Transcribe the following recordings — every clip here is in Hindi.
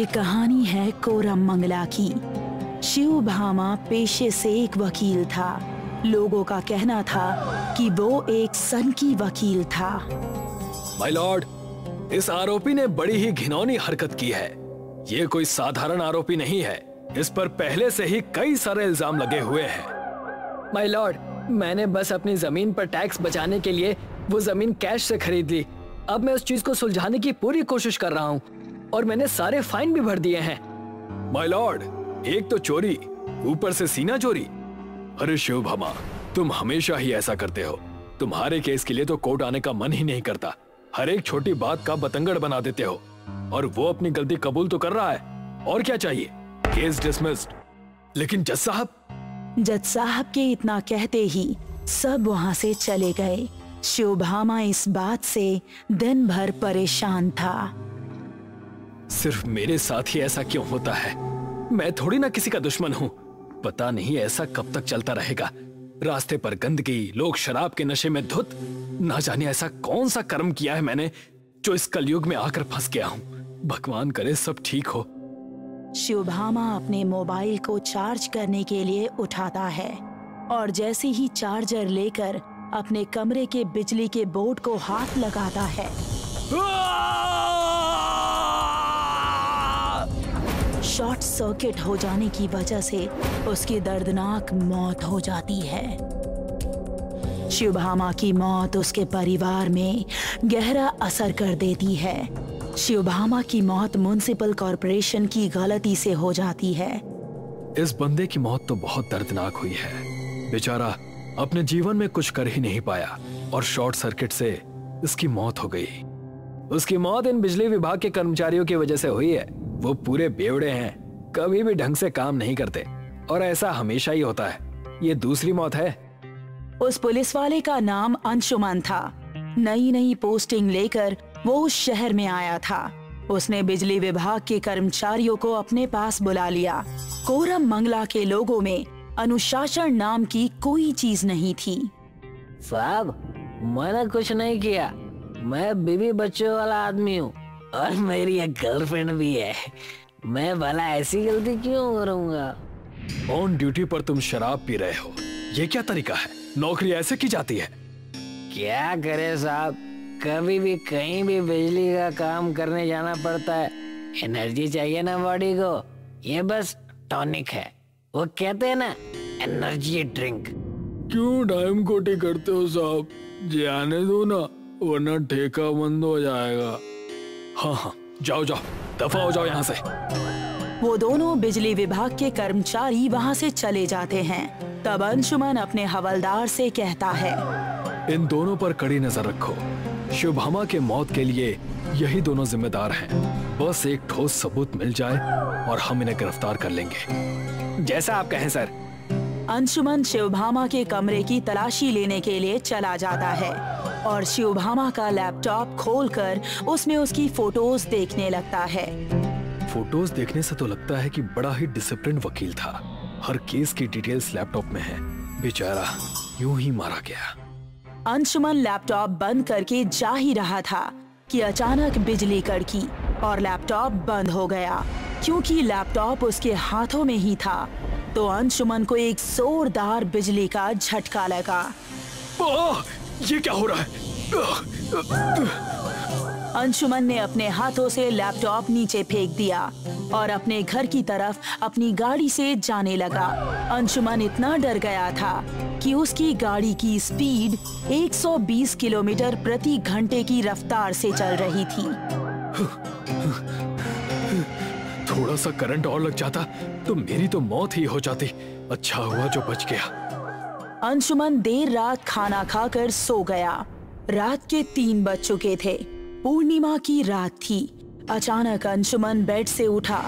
ये कहानी है कोरम मंगला की। शिव भामा पेशे से एक वकील था। लोगों का कहना था कि वो एक सनकी वकील था। माय लॉर्ड, इस आरोपी ने बड़ी ही घिनौनी हरकत की है। ये कोई साधारण आरोपी नहीं है। इस पर पहले से ही कई सारे इल्जाम लगे हुए हैं। माय लॉर्ड, मैंने बस अपनी जमीन पर टैक्स बचाने के लिए वो जमीन कैश से खरीद ली। अब मैं उस चीज को सुलझाने की पूरी कोशिश कर रहा हूँ और मैंने सारे फाइन भी भर दिए हैं। माय लॉर्ड, एक तो चोरी, ऊपर से सीना चोरी। अरे शिव भामा, तुम हमेशा ही ऐसा करते हो। तुम्हारे केस के लिए तो कोर्ट आने का मन ही नहीं करता। हर एक छोटी बात का बतंगड़ बना देते हो। और वो अपनी गलती कबूल तो कर रहा है, और क्या चाहिए? Case dismissed. लेकिन जज साहब के इतना कहते ही सब वहां से चले गए। शिव भामा इस बात से दिन भर परेशान था। सिर्फ मेरे साथ ही ऐसा क्यों होता है? मैं थोड़ी ना किसी का दुश्मन हूँ। पता नहीं ऐसा कब तक चलता रहेगा। रास्ते पर गंदगी, लोग शराब के नशे में धुत। ना जाने ऐसा कौन सा कर्म किया है मैंने जो इस कलयुग में आकर फंस गया हूँ। भगवान करे सब ठीक हो। शिव भामा अपने मोबाइल को चार्ज करने के लिए उठाता है और जैसे ही चार्जर लेकर अपने कमरे के बिजली के बोर्ड को हाथ लगाता है, शॉर्ट सर्किट हो जाने की वजह से उसकी दर्दनाक मौत हो जाती है। शिव भामा की मौत उसके परिवार में गहरा असर कर देती है। शिव भामा की मौत म्युनिसिपल कॉर्पोरेशन की गलती से हो जाती है। इस बंदे की मौत तो बहुत दर्दनाक हुई है। बेचारा अपने जीवन में कुछ कर ही नहीं पाया और शॉर्ट सर्किट से इसकी मौत हो गई। उसकी मौत इन बिजली विभाग के कर्मचारियों की वजह से हुई है। वो पूरे बेवड़े हैं, कभी भी ढंग से काम नहीं करते और ऐसा हमेशा ही होता है। ये दूसरी मौत है। उस पुलिस वाले का नाम अंशुमन था। नई पोस्टिंग लेकर वो उस शहर में आया था। उसने बिजली विभाग के कर्मचारियों को अपने पास बुला लिया। कोरम मंगला के लोगों में अनुशासन नाम की कोई चीज नहीं थी। साहब, मैंने कुछ नहीं किया। मैं बीवी बच्चों वाला आदमी हूँ और मेरी एक गर्लफ्रेंड भी है। मैं भला ऐसी गलती क्यों करूँगा? ऑन ड्यूटी पर तुम शराब पी रहे हो, ये क्या तरीका है? नौकरी ऐसे की जाती है? क्या करे साहब, कभी भी कहीं भी बिजली का काम करने जाना पड़ता है। एनर्जी चाहिए ना बॉडी को। ये बस टॉनिक है, वो कहते हैं ना, एनर्जी ड्रिंक। क्यों टाइम कोटी करते हो साहब? जाने दो ना, वरना ठेका बंद हो जाएगा। हाँ, जाओ दफा हो जाओ यहाँ से। वो दोनों बिजली विभाग के कर्मचारी वहाँ से चले जाते हैं। तब अंशुमन अपने हवलदार से कहता है, इन दोनों पर कड़ी नजर रखो। शिव भामा के मौत के लिए यही दोनों जिम्मेदार हैं। बस एक ठोस सबूत मिल जाए और हम इन्हें गिरफ्तार कर लेंगे। जैसा आप कहें सर। अंशुमन शिव भामा के कमरे की तलाशी लेने के लिए चला जाता है और शिव भामा का लैपटॉप खोलकर उसमें उसकी फोटोज देखने लगता है। फोटोज देखने से तो लगता है कि बड़ा ही डिसिप्लिन वकील था। हर केस की डिटेल्स लैपटॉप में है। बेचारा यूं ही मारा गया। अंशुमन लैपटॉप बंद करके जा ही रहा था कि अचानक बिजली कड़की और लैपटॉप बंद हो गया। क्योंकि लैपटॉप उसके हाथों में ही था तो अंशुमन को एक जोरदार बिजली का झटका लगा। ये क्या हो रहा है? अंशुमन ने अपने हाथों से लैपटॉप नीचे फेंक दिया और अपने घर की तरफ अपनी गाड़ी से जाने लगा। अंशुमन इतना डर गया था कि उसकी गाड़ी की स्पीड 120 किलोमीटर प्रति घंटे की रफ्तार से चल रही थी। थोड़ा सा करंट और लग जाता तो मेरी तो मौत ही हो जाती। अच्छा हुआ जो बच गया। अंशुमन देर रात खाना खाकर सो गया। रात के 3 बज चुके थे। पूर्णिमा की रात थी। अचानक अंशुमन बेड से उठा।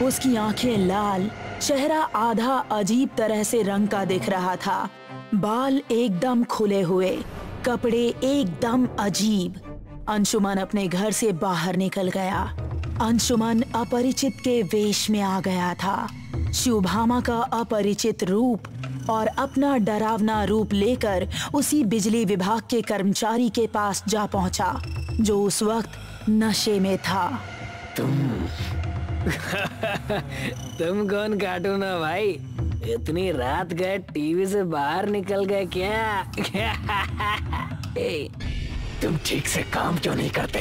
उसकी आंखें लाल, चेहरा आधा अजीब तरह से रंग का दिख रहा था। बाल एकदम खुले हुए, कपड़े एकदम अजीब। अंशुमन अपने घर से बाहर निकल गया। अंशुमन अपरिचित के वेश में आ गया था। शिव भामा का अपरिचित रूप और अपना डरावना रूप लेकर उसी बिजली विभाग के कर्मचारी के पास जा पहुंचा जो उस वक्त नशे में था। तुम कौन कार्टून हो भाई? इतनी रात गए टीवी से बाहर निकल गए क्या? तुम ठीक से काम क्यों नहीं करते?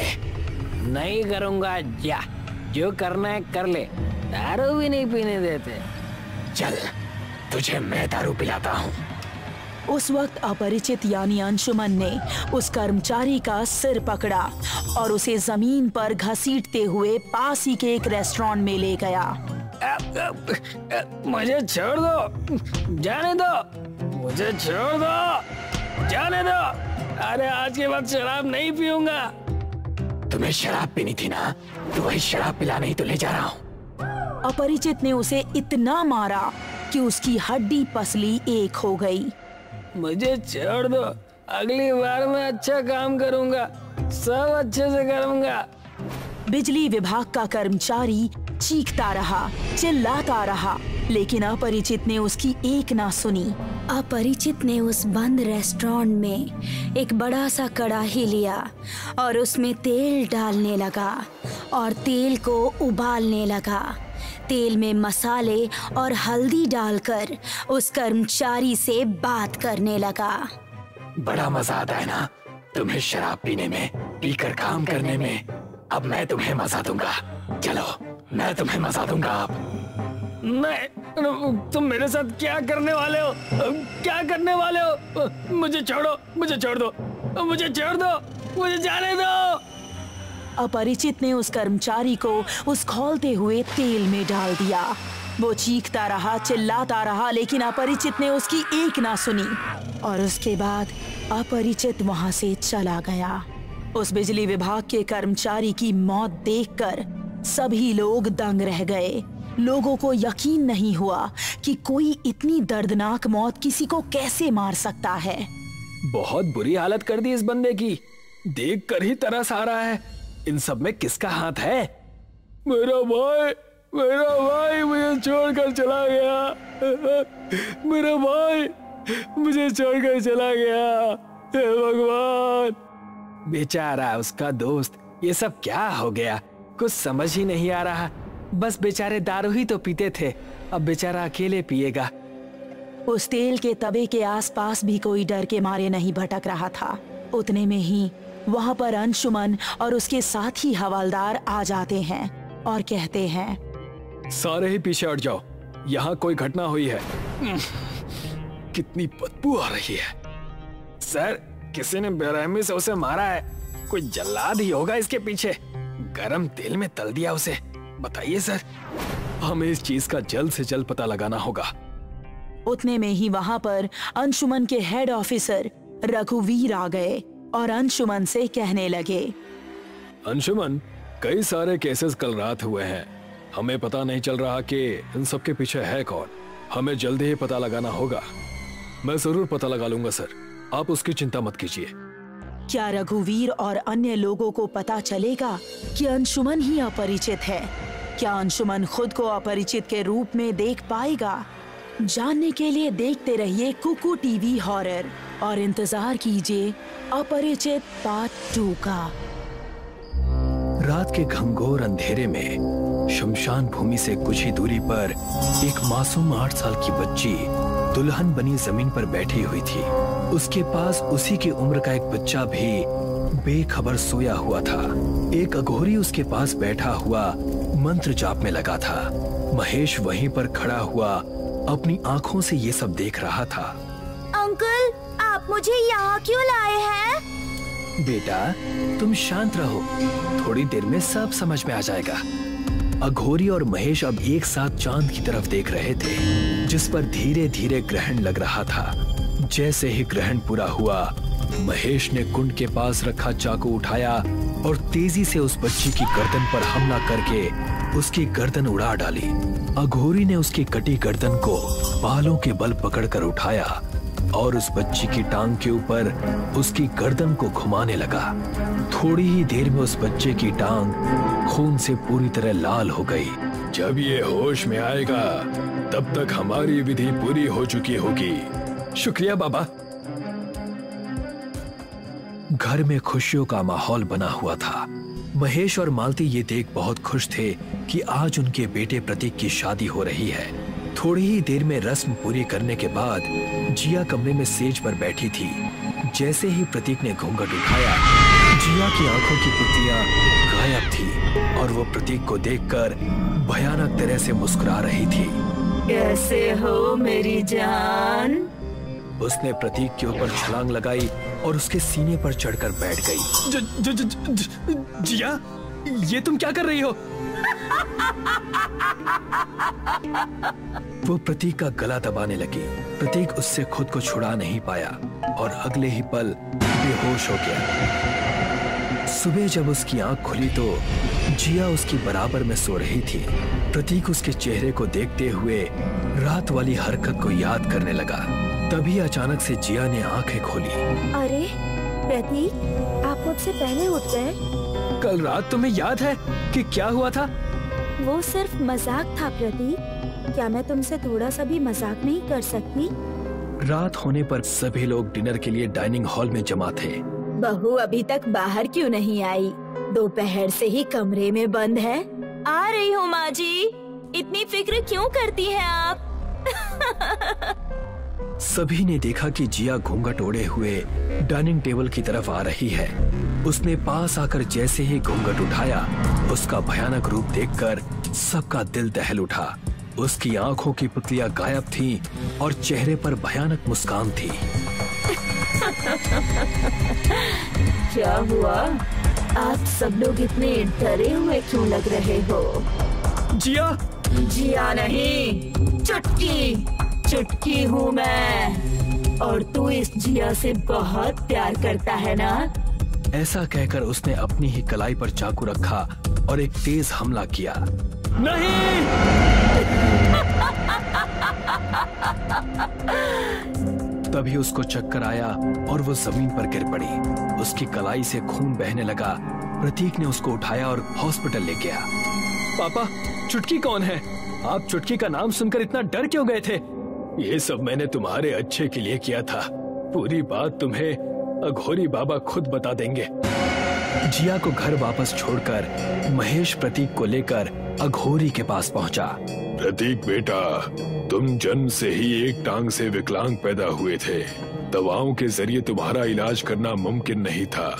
नहीं करूंगा, जा जो करना है कर ले, दारू भी नहीं पीने देते। चल तुझे मैं दारू पिलाता हूँ। उस वक्त अपरिचित यानी अंशुमन ने उस कर्मचारी का सिर पकड़ा और उसे जमीन पर घसीटते हुए पास ही के एक रेस्टोरेंट में ले गया। मुझे छोड़ दो, जाने दो, मुझे छोड़ दो, जाने दो। अरे आज के बाद शराब नहीं पीऊंगा। तुम्हें शराब पीनी थी ना, तो वही शराब पिलाने ही तो ले जा रहा हूँ। अपरिचित ने उसे इतना मारा कि उसकी हड्डी पसली एक हो गई। मुझे छोड़ दो, अगली बार मैं अच्छा काम करूंगा, सब अच्छे से करूंगा। बिजली विभाग का कर्मचारी चीखता रहा, चिल्लाता रहा, लेकिन अपरिचित ने उसकी एक ना सुनी। अपरिचित ने उस बंद रेस्टोरेंट में एक बड़ा सा कड़ाही लिया और उसमें तेल डालने लगा और तेल को उबालने लगा। तेल में मसाले और हल्दी डालकर उस कर्मचारी से बात करने लगा। बड़ा मजा आता है ना तुम्हें शराब पीने में, पीकर काम करने में। अब मैं तुम्हें मजा दूंगा। चलो मैं तुम्हें मजा दूंगा। अब नहीं, तुम मेरे साथ क्या करने वाले हो? क्या करने वाले हो? मुझे छोड़ो, मुझे छोड़ दो, मुझे छोड़ दो, मुझे जाने दो। अपरिचित ने उस कर्मचारी को उस खौलते हुए तेल में डाल दिया। वो चीखता रहा, चिल्लाता रहा, लेकिन अपरिचित ने उसकी एक ना सुनी और उसके बाद अपरिचित वहां से चला गया। उस बिजली विभाग के कर्मचारी की मौत देखकर सभी लोग दंग रह गए। लोगों को यकीन नहीं हुआ कि कोई इतनी दर्दनाक मौत किसी को कैसे मार सकता है। बहुत बुरी हालत कर दी इस बंदे की, देख कर ही तरस आ रहा है। इन सब में किसका हाथ है? मेरा भाई मुझे छोड़कर चला गया। मेरा भाई मुझे छोड़कर चला गया। हे भगवान। बेचारा उसका दोस्त, ये सब क्या हो गया? कुछ समझ ही नहीं आ रहा। बस बेचारे दारू ही तो पीते थे, अब बेचारा अकेले पिएगा। उस तेल के तवे के आसपास भी कोई डर के मारे नहीं भटक रहा था। उतने में ही वहाँ पर अंशुमन और उसके साथी हवलदार आ जाते हैं और कहते हैं, सारे ही पीछे हट जाओ, यहाँ कोई घटना हुई है। कितनी बदबू आ रही है। सर, किसी ने बेरहमी से उसे मारा है। कोई जल्लाद ही होगा इसके पीछे। गरम तेल में तल दिया उसे। बताइए सर। हमें इस चीज का जल्द से जल्द पता लगाना होगा। उतने में ही वहाँ पर अंशुमन के हेड ऑफिसर रघुवीर आ गए और अंशुमन से कहने लगे, अंशुमन, कई सारे केसेस कल रात हुए हैं। हमें पता नहीं चल रहा कि इन सब के पीछे है कौन। हमें जल्दी ही पता लगाना होगा। मैं जरूर पता लगा लूंगा सर, आप उसकी चिंता मत कीजिए। क्या रघुवीर और अन्य लोगों को पता चलेगा कि अंशुमन ही अपरिचित है? क्या अंशुमन खुद को अपरिचित के रूप में देख पाएगा? जानने के लिए देखते रहिए कुकू टीवी हॉरर और इंतजार कीजिए अपरिचित पार्ट 2 का। रात के घंघोर अंधेरे में शमशान भूमि से कुछ ही दूरी पर एक मासूम 8 साल की बच्ची दुल्हन बनी जमीन पर बैठी हुई थी। उसके पास उसी की उम्र का एक बच्चा भी बेखबर सोया हुआ था। एक अघोरी उसके पास बैठा हुआ मंत्र जाप में लगा था। महेश वहीं पर खड़ा हुआ अपनी आंखों से ये सब देख रहा था। अंकल, आप मुझे यहाँ क्यों लाए हैं? बेटा, तुम शांत रहो, थोड़ी देर में सब समझ में आ जाएगा। अघोरी और महेश अब एक साथ चांद की तरफ देख रहे थे, जिस पर धीरे धीरे ग्रहण लग रहा था। जैसे ही ग्रहण पूरा हुआ, महेश ने कुंड के पास रखा चाकू उठाया और तेजी से उस बच्ची की गर्दन पर हमला करके उसकी गर्दन उड़ा डाली। अघोरी ने उसकी कटी गर्दन को बालों के बल पकड़कर उठाया और उस बच्ची की टांग के ऊपर उसकी गर्दन को घुमाने लगा। थोड़ी ही देर में उस बच्चे की टांग खून से पूरी तरह लाल हो गई। जब ये होश में आएगा तब तक हमारी विधि पूरी हो चुकी होगी। शुक्रिया बाबा। घर में खुशियों का माहौल बना हुआ था। महेश और मालती ये देख बहुत खुश थे कि आज उनके बेटे प्रतीक की शादी हो रही है। थोड़ी ही देर में रस्म पूरी करने के बाद जिया कमरे में सेज पर बैठी थी। जैसे ही प्रतीक ने घूंघट उठाया, जिया की आंखों की पुतलियां गायब थी और वो प्रतीक को देखकर भयानक तरह से मुस्कुरा रही थी। कैसे हो मेरी जान? उसने प्रतीक के ऊपर छलांग लगाई और उसके सीने पर चढ़कर बैठ गई। जिया, ये तुम क्या कर रही हो? वो प्रतीक का गला दबाने लगी। प्रतीक उससे खुद को छुड़ा नहीं पाया और अगले ही पल बेहोश हो गया। सुबह जब उसकी आंख खुली तो जिया उसकी बराबर में सो रही थी। प्रतीक उसके चेहरे को देखते हुए रात वाली हरकत को याद करने लगा। तभी अचानक से जिया ने आंखें खोली। अरे प्रतीक, आप मुझसे पहले उठ गए। कल रात तुम्हें याद है कि क्या हुआ था? वो सिर्फ मजाक था प्रतीक। क्या मैं तुमसे थोड़ा सा भी मजाक नहीं कर सकती? रात होने पर सभी लोग डिनर के लिए डाइनिंग हॉल में जमा थे। बहू अभी तक बाहर क्यों नहीं आई? दोपहर से ही कमरे में बंद है। आ रही हूँ माँ जी। इतनी फिक्र क्यों करती हैं आप? सभी ने देखा कि जिया घूंघट ओढ़े हुए डाइनिंग टेबल की तरफ आ रही है। उसने पास आकर जैसे ही घूंघट उठाया, उसका भयानक रूप देखकर सबका दिल दहल उठा। उसकी आंखों की पुतलियां गायब थीं और चेहरे पर भयानक मुस्कान थी। क्या हुआ? आप सब लोग इतने डरे हुए क्यों लग रहे हो? जिया, जिया नहीं, चुटकी। चुटकी हूँ मैं। और तू इस जिया से बहुत प्यार करता है ना? ऐसा कहकर उसने अपनी ही कलाई पर चाकू रखा और एक तेज हमला किया। नहीं! तभी उसको चक्कर आया और वो जमीन पर गिर पड़ी। उसकी कलाई से खून बहने लगा। प्रतीक ने उसको उठाया और हॉस्पिटल ले गया। पापा, चुटकी कौन है? आप चुटकी का नाम सुनकर इतना डर क्यों गए थे? ये सब मैंने तुम्हारे अच्छे के लिए किया था। पूरी बात तुम्हें अघोरी बाबा खुद बता देंगे। जिया को घर वापस छोड़कर महेश प्रतीक को लेकर अघोरी के पास पहुंचा। प्रतीक बेटा, तुम जन्म से ही एक टांग से विकलांग पैदा हुए थे। दवाओं के जरिए तुम्हारा इलाज करना मुमकिन नहीं था।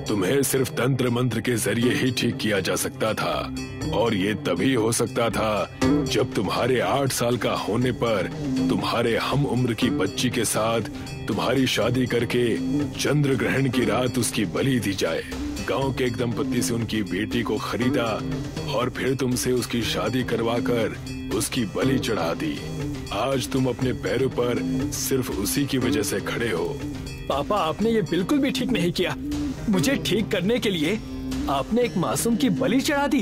तुम्हें सिर्फ तंत्र मंत्र के जरिए ही ठीक किया जा सकता था और ये तभी हो सकता था जब तुम्हारे 8 साल का होने पर तुम्हारे हम उम्र की बच्ची के साथ तुम्हारी शादी करके चंद्र ग्रहण की रात उसकी बलि दी जाए। गांव के एक दंपत्ति से उनकी बेटी को खरीदा और फिर तुमसे उसकी शादी करवाकर उसकी बलि चढ़ा दी। आज तुम अपने पैरों पर सिर्फ उसी की वजह से खड़े हो। पापा, आपने ये बिल्कुल भी ठीक नहीं किया। मुझे ठीक करने के लिए आपने एक मासूम की बलि चढ़ा दी।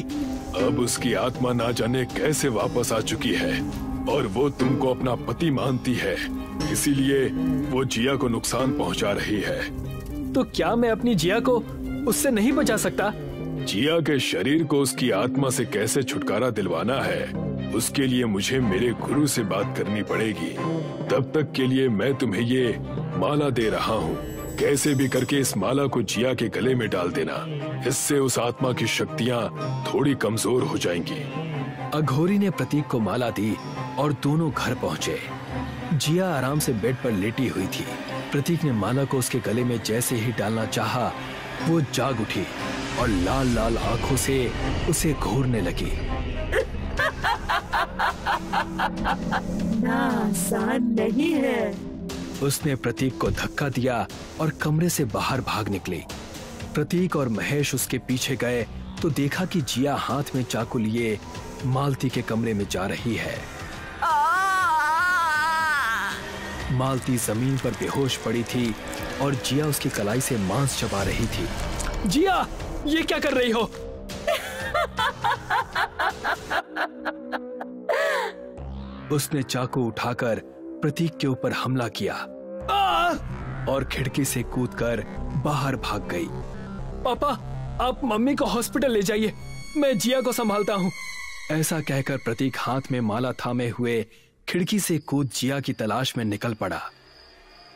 अब उसकी आत्मा ना जाने कैसे वापस आ चुकी है और वो तुमको अपना पति मानती है, इसीलिए वो जिया को नुकसान पहुंचा रही है। तो क्या मैं अपनी जिया को उससे नहीं बचा सकता? जिया के शरीर को उसकी आत्मा से कैसे छुटकारा दिलवाना है, उसके लिए मुझे मेरे गुरु से बात करनी पड़ेगी। तब तक के लिए मैं तुम्हें ये माला दे रहा हूँ। कैसे भी करके इस माला को जिया के गले में डाल देना, इससे उस आत्मा की शक्तियाँ थोड़ी कमजोर हो जाएंगी। अघोरी ने प्रतीक को माला दी और दोनों घर पहुँचे। जिया आराम से बेड पर लेटी हुई थी। प्रतीक ने माला को उसके गले में जैसे ही डालना चाहा, वो जाग उठी और लाल लाल आंखों से उसे घूरने लगी। ना आसान नहीं है। उसने प्रतीक को धक्का दिया और कमरे से बाहर भाग निकली। प्रतीक और महेश उसके पीछे गए तो देखा कि जिया हाथ में चाकू लिए मालती के कमरे में जा रही है। मालती जमीन पर बेहोश पड़ी थी और जिया उसकी कलाई से मांस चबा रही थी। जिया, ये क्या कर रही हो? उसने चाकू उठाकर प्रतीक के ऊपर हमला किया और खिड़की से कूदकर बाहर भाग गई। पापा, आप मम्मी को हॉस्पिटल ले जाइए, मैं जिया को संभालता हूँ। ऐसा कहकर प्रतीक हाथ में माला थामे हुए खिड़की से कूद जिया की तलाश में निकल पड़ा।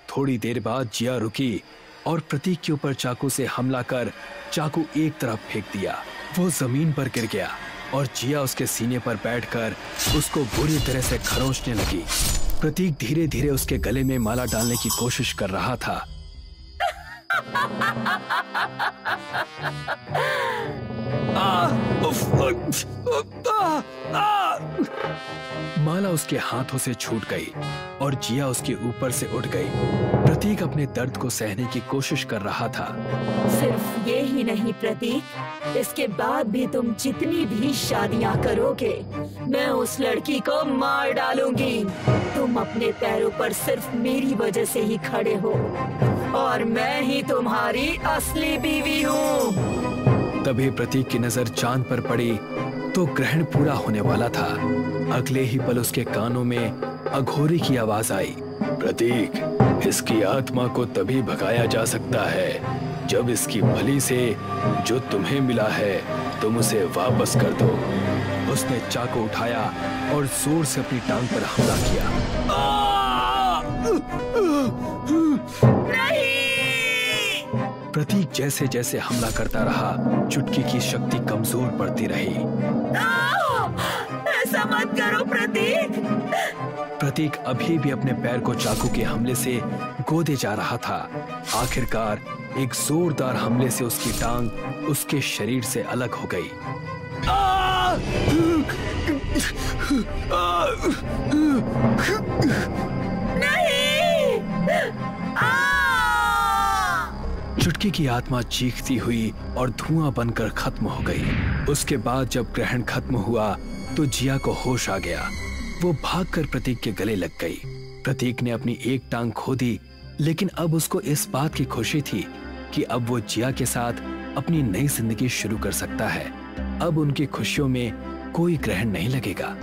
थोड़ी देर बाद जिया रुकी और प्रतीक के ऊपर चाकू से हमला कर चाकू एक तरफ फेंक दिया। वो जमीन पर गिर गया और जिया उसके सीने पर बैठकर उसको बुरी तरह से खरोंचने लगी। प्रतीक धीरे धीरे उसके गले में माला डालने की कोशिश कर रहा था। माला उसके हाथों से छूट गई और जिया उसके ऊपर से उठ गई। प्रतीक अपने दर्द को सहने की कोशिश कर रहा था। सिर्फ ये ही नहीं प्रतीक, इसके बाद भी तुम जितनी भी शादियां करोगे मैं उस लड़की को मार डालूंगी। तुम अपने पैरों पर सिर्फ मेरी वजह से ही खड़े हो और मैं ही तुम्हारी असली बीवी हूँ। तभी प्रतीक की नजर चांद पर पड़ी तो ग्रहण पूरा होने वाला था। अगले ही पल उसके कानों में अघोरी की आवाज आई। प्रतीक, इसकी आत्मा को तभी भगाया जा सकता है जब इसकी बलि से जो तुम्हें मिला है तुम उसे वापस कर दो। उसने चाकू उठाया और जोर से अपनी टांग पर हमला किया। प्रतीक जैसे जैसे हमला करता रहा चुटकी की शक्ति कमजोर पड़ती रही। ऐसा मत करो प्रतीक। प्रतीक अभी भी अपने पैर को चाकू के हमले से गोदे जा रहा था। आखिरकार एक जोरदार हमले से उसकी टांग उसके शरीर से अलग हो गई। चुटकी की आत्मा चीखती हुई और धुआं बनकर खत्म हो गई। उसके बाद जब ग्रहण खत्म हुआ तो जिया को होश आ गया। वो भागकर प्रतीक के गले लग गई। प्रतीक ने अपनी एक टांग खो दी, लेकिन अब उसको इस बात की खुशी थी कि अब वो जिया के साथ अपनी नई जिंदगी शुरू कर सकता है। अब उनकी खुशियों में कोई ग्रहण नहीं लगेगा।